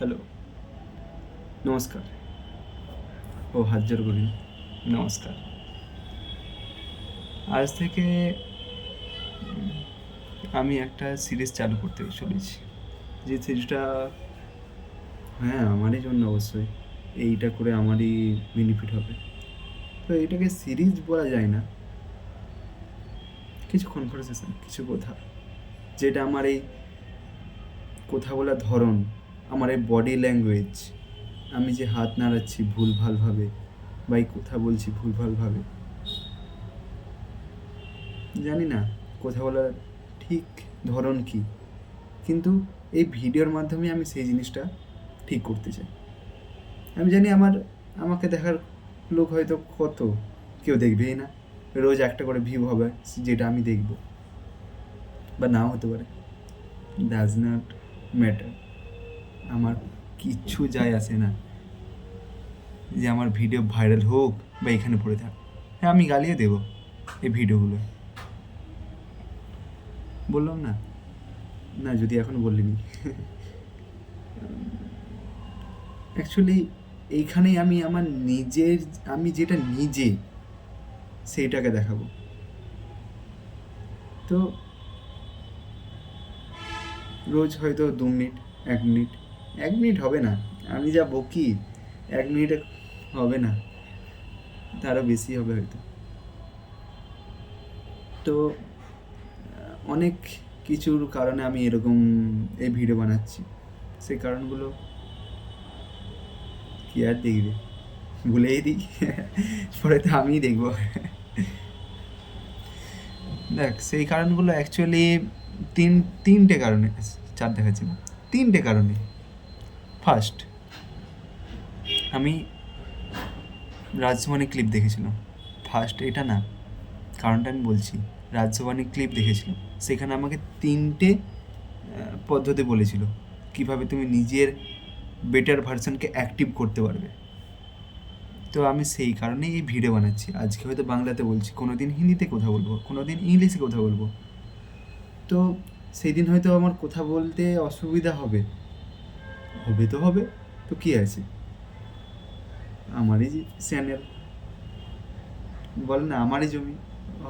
Hello, নমস্কার। ও হাত জোড় করি। নমস্কার। আজ থেকে আমি একটা সিরিজ চালু করতে চলেছি। যে সিরিজটা হ্যাঁ, আমারই জন্য অবশ্যই। এইটা করে আমারই বেনিফিট হবে। তো এটাকে সিরিজ বলা যায় না। কিছু কনভারসেশন, কিছু কথা। যেটা আমার এই কথা বলার ধরন, আমার এই বডি ল্যাঙ্গুয়েজ, আমি যে হাত নাড়াচ্ছি ভুলভালভাবে বা এই কথা বলছি ভুলভালভাবে, জানি না কথা বলার ঠিক ধরন কী, কিন্তু এই ভিডিওর মাধ্যমে আমি সেই জিনিসটা ঠিক করতে চাই। আমি জানি আমাকে দেখার লোক হয়তো কত, কেউ দেখবেই না। রোজ একটা করে ভিউ হবে যেটা আমি দেখব, বা নাও হতে পারে। Does not matter. আমার কিচ্ছু যায় আসে না যে আমার ভিডিও ভাইরাল হোক বা এখানে পড়ে থাক। হ্যাঁ, আমি গালিও দেবো এই ভিডিওগুলো, বললাম না, না যদি এখন বলিনি। অ্যাকচুয়ালি এইখানেই আমি আমার নিজের, আমি যেটা নিজে সেইটাকে দেখাবো। তো রোজ হয়তো 2 মিনিট, 1 মিনিট, 1 মিনিট হবে না, আমি যা বকি 1 মিনিটে হবে না, তারও বেশি হবে হয়তো। তো অনেক কিছুর কারণে আমি এরকম এই ভিডিও বানাচ্ছি। সেই কারণগুলো কি আর দেখবে, ভুলেই দিই। পরে তো আমিই দেখবো। দেখ, সেই কারণগুলো অ্যাকচুয়ালি তিনটে কারণে, 4 দেখাচ্ছি না, 3টে কারণে। ফার্স্ট, আমি রাজসভানি ক্লিপ দেখেছিলাম। ফার্স্ট এটা না, কারণটা আমি বলছি। রাজসভানি ক্লিপ দেখেছিলাম, সেখানে আমাকে 3টে পদ্ধতি বলেছিল কীভাবে তুমি নিজের বেটার ভার্সনকে অ্যাক্টিভ করতে পারবে। তো আমি সেই কারণেই এই ভিডিও বানাচ্ছি। আজকে হয়তো বাংলাতে বলছি, কোনো দিন হিন্দিতে কথা বলবো, কোনো দিন ইংলিশে কথা বলবো। তো সেই দিন হয়তো আমার কথা বলতে অসুবিধা হবে, হবে তো হবে, তো কী আছে, আমারই চ্যানেল, বল না, আমারই জমি,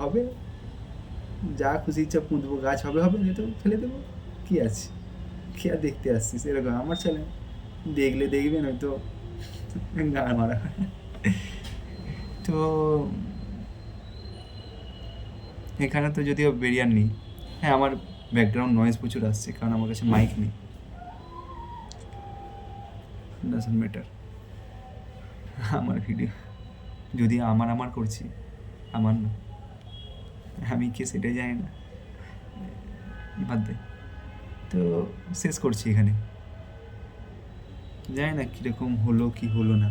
হবে, যা খুশি ইচ্ছা পুঁতবো, গাছ হবে হবে, নয়তো ফেলে দেবো, কী আছে, কী আর দেখতে আসছিস, এরকম আমার চ্যানেল, দেখলে দেখবে, নয়তো গাড় মারা। তো এখানে তো যদিও বেরিয়ার নেই। হ্যাঁ, আমার ব্যাকগ্রাউন্ড নয়েজ প্রচুর আসছে, কারণ আমার কাছে মাইক নেই। Doesn't matter. আমার ভিডিও যদি আমার করছি, আমার না, আমি কে সেটাই জানি না, বাদ দে। তো শেষ করছি এখানে। জানি না কীরকম হলো কি হলো না।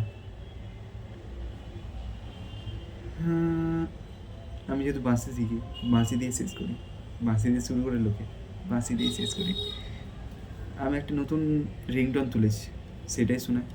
আমি যেহেতু বাঁশি শিখি, বাঁশি দিয়ে শেষ করি, বাঁশি দিয়ে শুরু করে লোকে বাঁশি দিয়ে শেষ করি। আমি একটা নতুন রিংটোন তুলেছি, সেটাই শোনাই।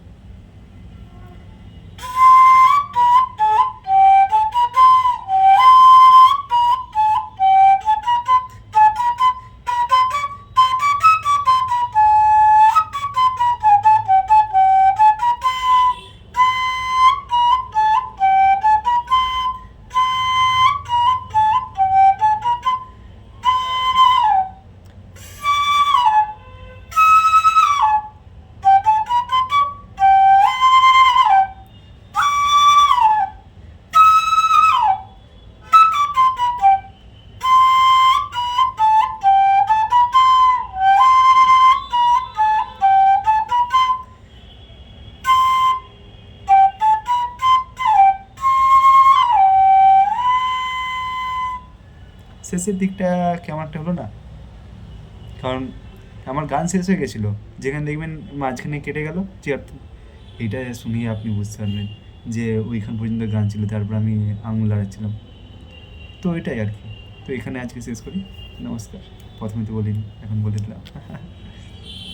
শেষের দিকটা কেমন একটা হলো না, কারণ আমার গান শেষ হয়ে গেছিলো। যেখানে দেখবেন মাঝখানে কেটে গেল, যে এইটা শুনিয়ে আপনি বুঝতে পারবেন যে ওইখান পর্যন্ত গান ছিল, তারপর আমি আঙুল লাড়াচ্ছিলাম। তো এটাই আর কি। তো এখানে আজকে শেষ করি। নমস্কার। প্রথমে তো বলিনি, এখন বলে দিলাম।